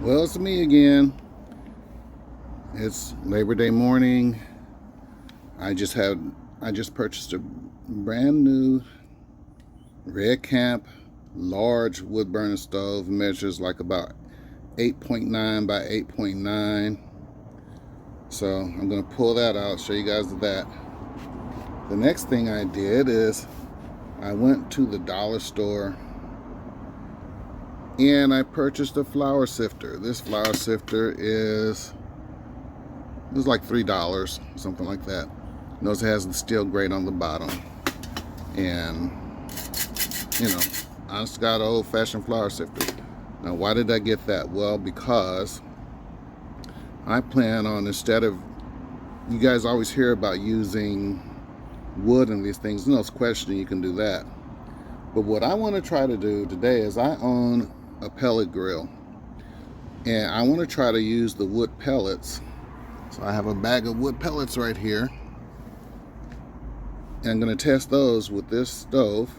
Well, it's me again. It's Labor Day morning. I just purchased a brand new Redcamp large wood burning stove. It measures like about 8.9 by 8.9. So I'm gonna pull that out, show you guys that. The next thing I did is I went to the dollar store and I purchased a flour sifter. This flour sifter it was like $3, something like that. Notice it has the steel grate on the bottom. And, you know, I just got an old-fashioned flour sifter. Now, why did I get that? Well, because I plan on, instead of, you guys always hear about using wood and these things. No question you can do that. But what I want to try to do today is I own a pellet grill. And I want to try to use the wood pellets. So I have a bag of wood pellets right here. And I'm going to test those with this stove.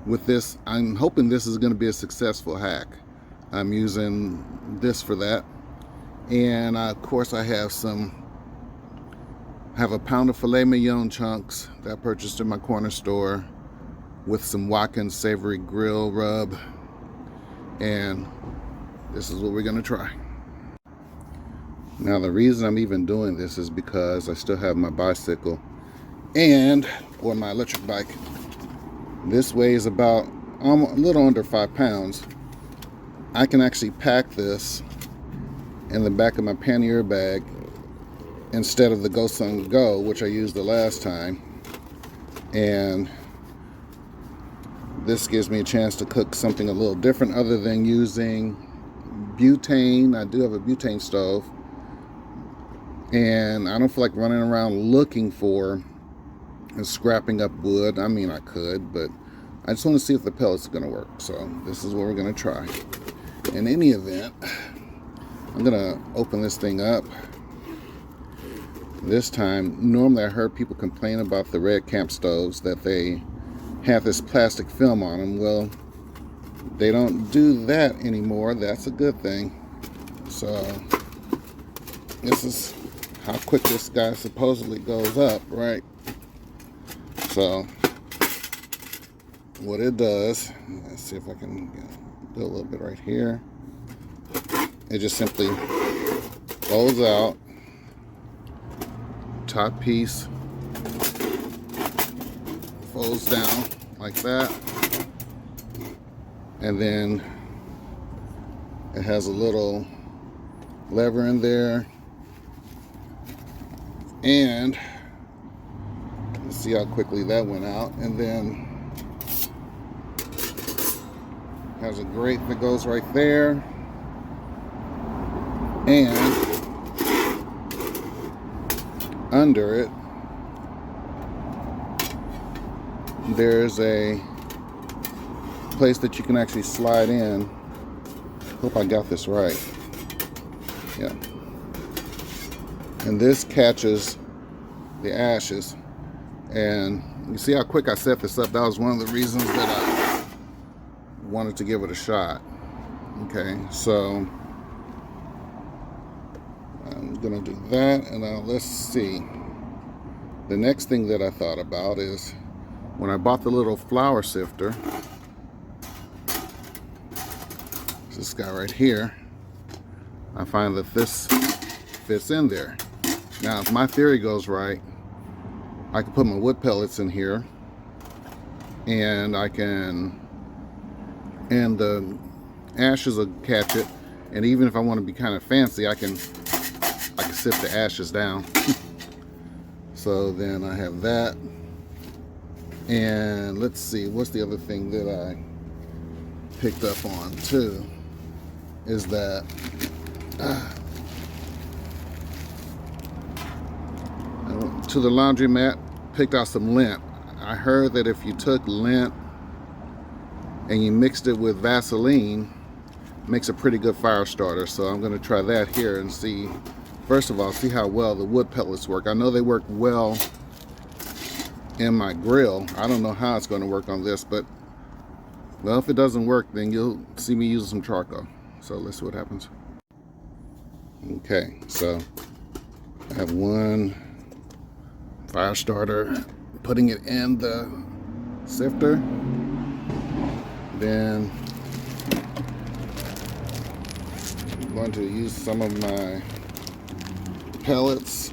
With this, I'm hoping this is going to be a successful hack. I'm using this for that. And of course I have a pound of filet mignon chunks that I purchased in my corner store with some Watkins savory grill rub. And this is what we're going to try. Now the reason I'm even doing this is because I still have my bicycle or my electric bike. This weighs about a little under 5 pounds. I can actually pack this in the back of my pannier bag instead of the Go Sun Go, which I used the last time. And this gives me a chance to cook something a little different other than using butane. I do have a butane stove. And I don't feel like running around looking for and scrapping up wood. I mean, I could, but I just want to see if the pellets are going to work. So this is what we're going to try. In any event, I'm going to open this thing up. This time, normally I heard people complain about the Redcamp stoves that they have this plastic film on them. Well, they don't do that anymore. That's a good thing. So this is how quick this guy supposedly goes up, right? So what it does, let's see if I can do a little bit right here. It just simply folds out, top piece folds down like that, and then it has a little lever in there. And let's see how quickly that went out. And then has a grate that goes right there. And under it, there's a place that you can actually slide in. Hope I got this right. Yeah. And this catches the ashes. And you see how quick I set this up? That was one of the reasons that I wanted to give it a shot. Okay, so I'm gonna do that, and now let's see. The next thing that I thought about is when I bought the little flour sifter, this guy right here, I find that this fits in there. Now, if my theory goes right, I can put my wood pellets in here, and the ashes will catch it. And even if I want to be kind of fancy, I can sift the ashes down. So then I have that. And let's see, what's the other thing that I picked up on too, is that I went to the laundromat, picked out some lint. I heard that if you took lint and you mixed it with Vaseline, it makes a pretty good fire starter. So I'm going to try that here and see, first of all, see how well the wood pellets work. I know they work well in my grill. I don't know how it's going to work on this, but well, if it doesn't work, then you'll see me use some charcoal. So let's see what happens. Okay, so I have one fire starter, putting it in the sifter. Then I'm going to use some of my pellets.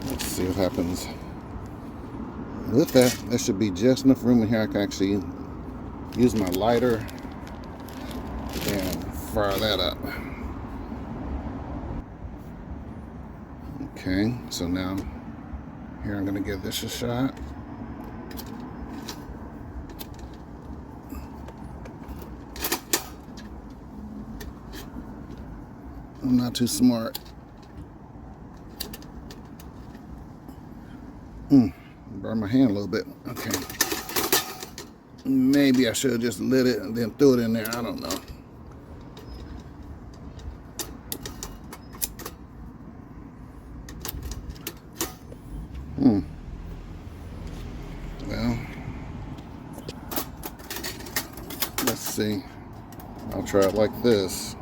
Let's see what happens with that. There should be just enough room in here I can actually use my lighter and fire that up. Okay, so now here I'm gonna give this a shot. I'm not too smart. Burn my hand a little bit. Okay. Maybe I should have just lit it and then threw it in there. I don't know. Well, let's see. I'll try it like this.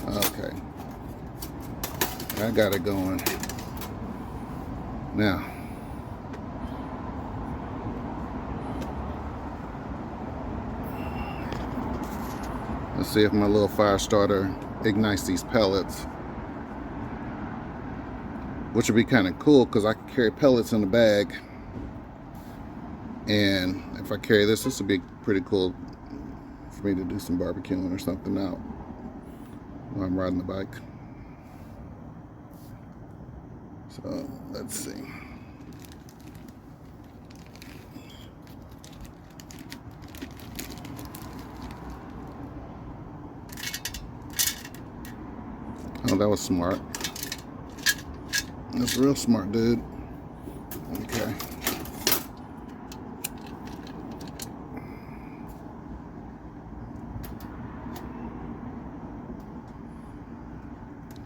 Okay. I got it going. Now, let's see if my little fire starter ignites these pellets, which would be kind of cool because I can carry pellets in the bag. And if I carry this would be pretty cool for me to do some barbecuing or something out while I'm riding the bike. So let's see. Oh, that was smart. That's real smart, dude. Okay.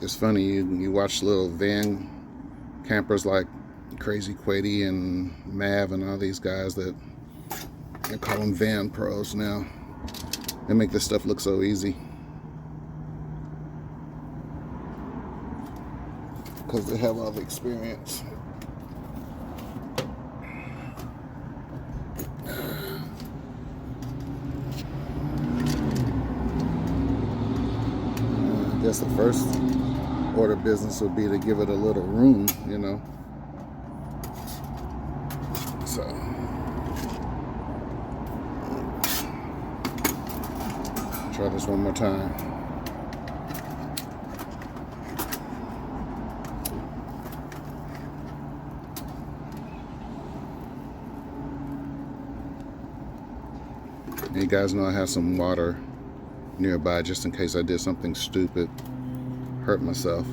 It's funny, you watch little van campers like Crazy Quady and Mav and all these guys that they call them van pros now. They make this stuff look so easy because they have all the experience. I guess the first order of business would be to give it a little room, you know. So try this one more time. You guys know I have some water nearby just in case I did something stupid, hurt myself.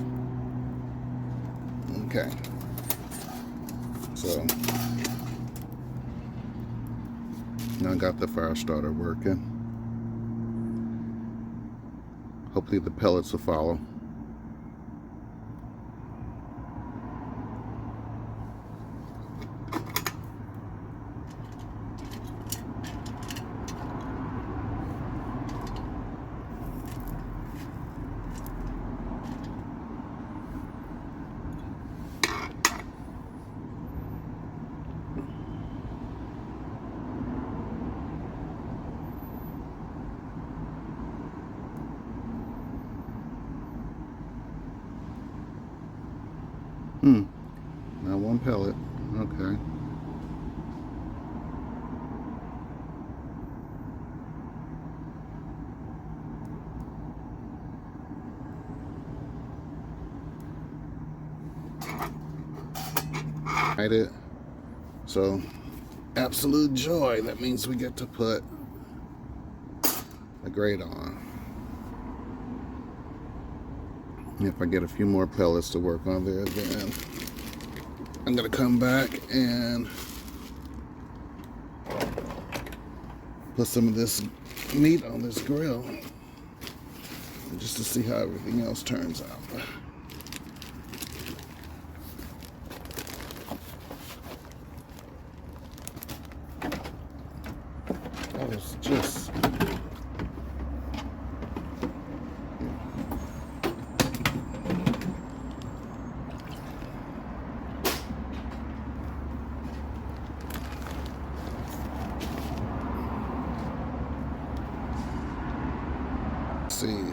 Okay. So now I got the fire starter working. Hopefully the pellets will follow. Now one pellet. Okay. Light it. So, absolute joy. That means we get to put a grate on. If I get a few more pellets to work on there, then I'm gonna come back and put some of this meat on this grill just to see how everything else turns out. That was just see.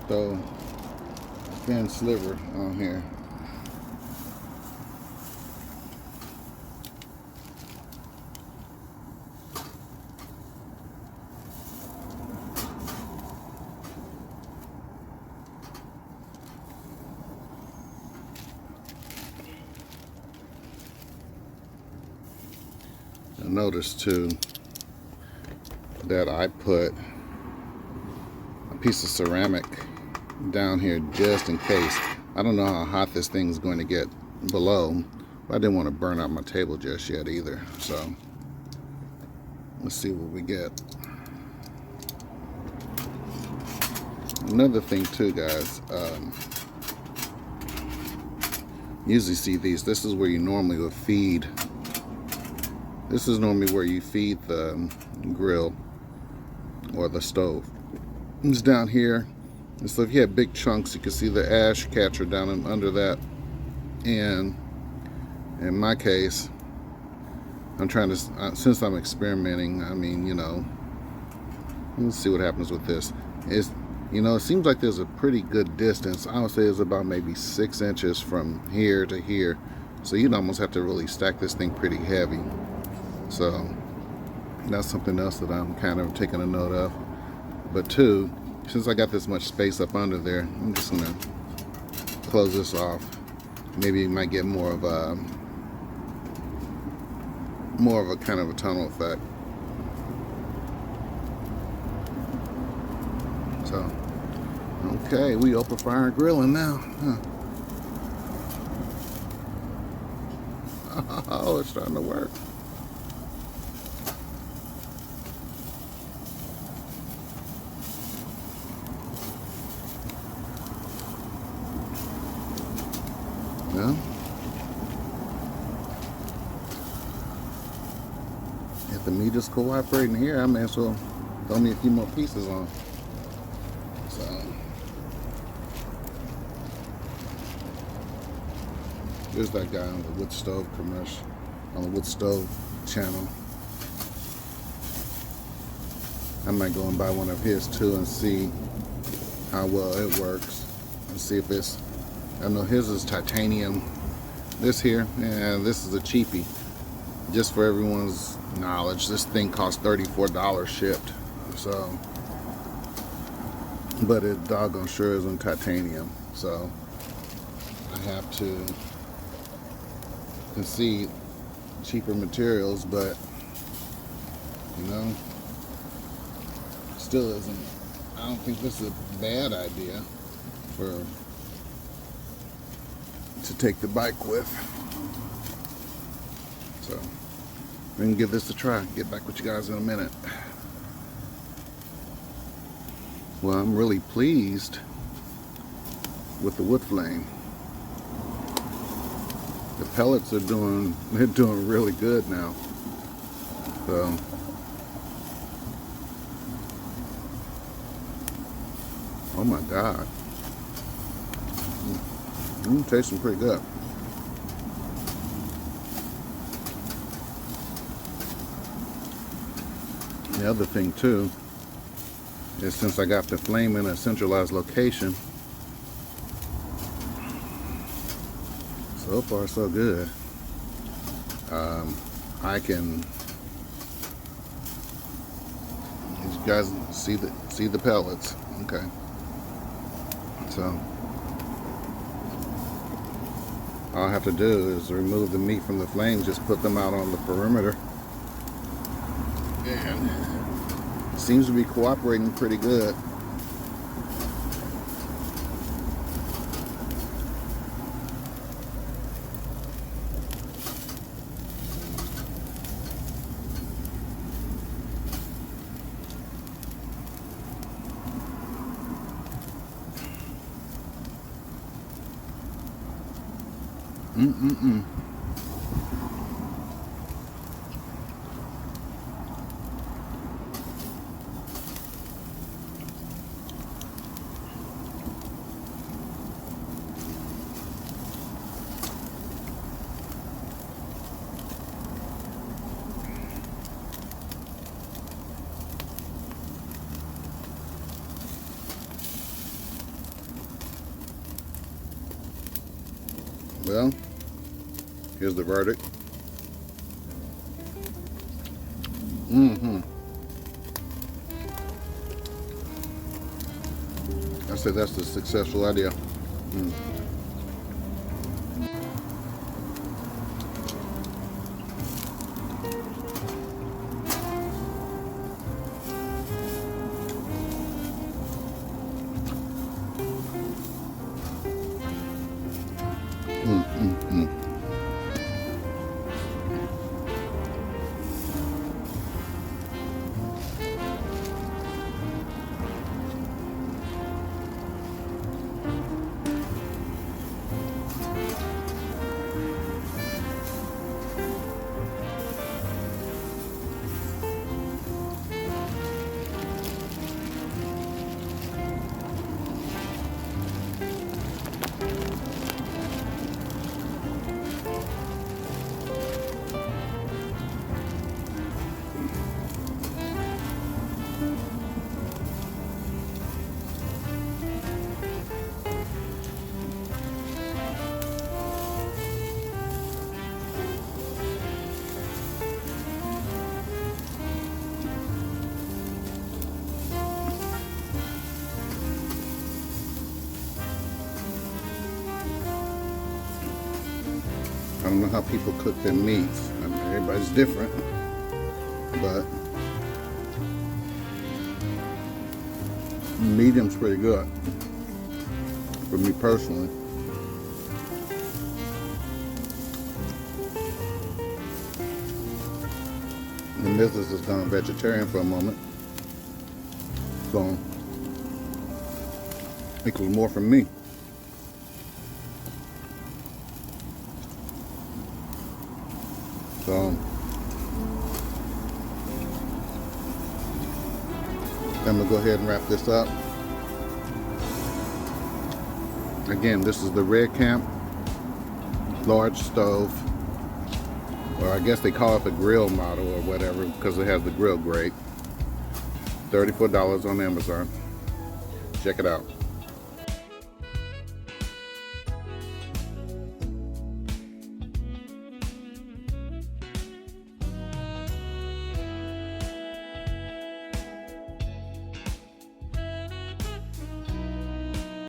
Throw a thin sliver on here. Notice too that I put a piece of ceramic down here just in case. I don't know how hot this thing's going to get below, but I didn't want to burn out my table just yet either. So let's see what we get. Another thing too, guys, usually see these. This is where you normally would feed. This is normally where you feed the grill or the stove. It's down here. And so if you have big chunks, you can see the ash catcher down under that. And in my case, I'm trying to, since I'm experimenting, I mean, you know, let's see what happens with this. It's, you know, it seems like there's a pretty good distance. I would say it's about maybe 6 inches from here to here. So you'd almost have to really stack this thing pretty heavy. So that's something else that I'm kind of taking a note of. But two, since I got this much space up under there, I'm just gonna close this off. Maybe you might get more of a kind of a tunnel effect. So okay, we open fire grilling now. Oh, it's starting to work. Well, if the meat is cooperating here, I may as well throw me a few more pieces on. So, there's that guy on the wood stove commercial, on the wood stove channel. I might go and buy one of his too and see how well it works and see if it's, I know his is titanium. This here, and this is a cheapie. Just for everyone's knowledge, this thing cost $34 shipped. So, but it doggone sure isn't titanium. So I have to concede cheaper materials, but you know, still isn't. I don't think this is a bad idea for to take the bike with. So we can give this a try. Get back with you guys in a minute. Well, I'm really pleased with the wood flame. The pellets are doing really good now. So oh my God. Tasting pretty good. The other thing too is, since I got the flame in a centralized location, so far so good. I can, you guys see the pellets. Okay, so all I have to do is remove the meat from the flame, just put them out on the perimeter, and Seems to be cooperating pretty good. Well, here's the verdict. I said that's a successful idea. I don't know how people cook their meats. I mean, everybody's different, but medium's pretty good for me personally. The missus has gone vegetarian for a moment, so it was more for me. So I'm gonna go ahead and wrap this up. Again, this is the Redcamp large stove, or I guess they call it the grill model or whatever because it has the grill grate. $34 on Amazon. Check it out.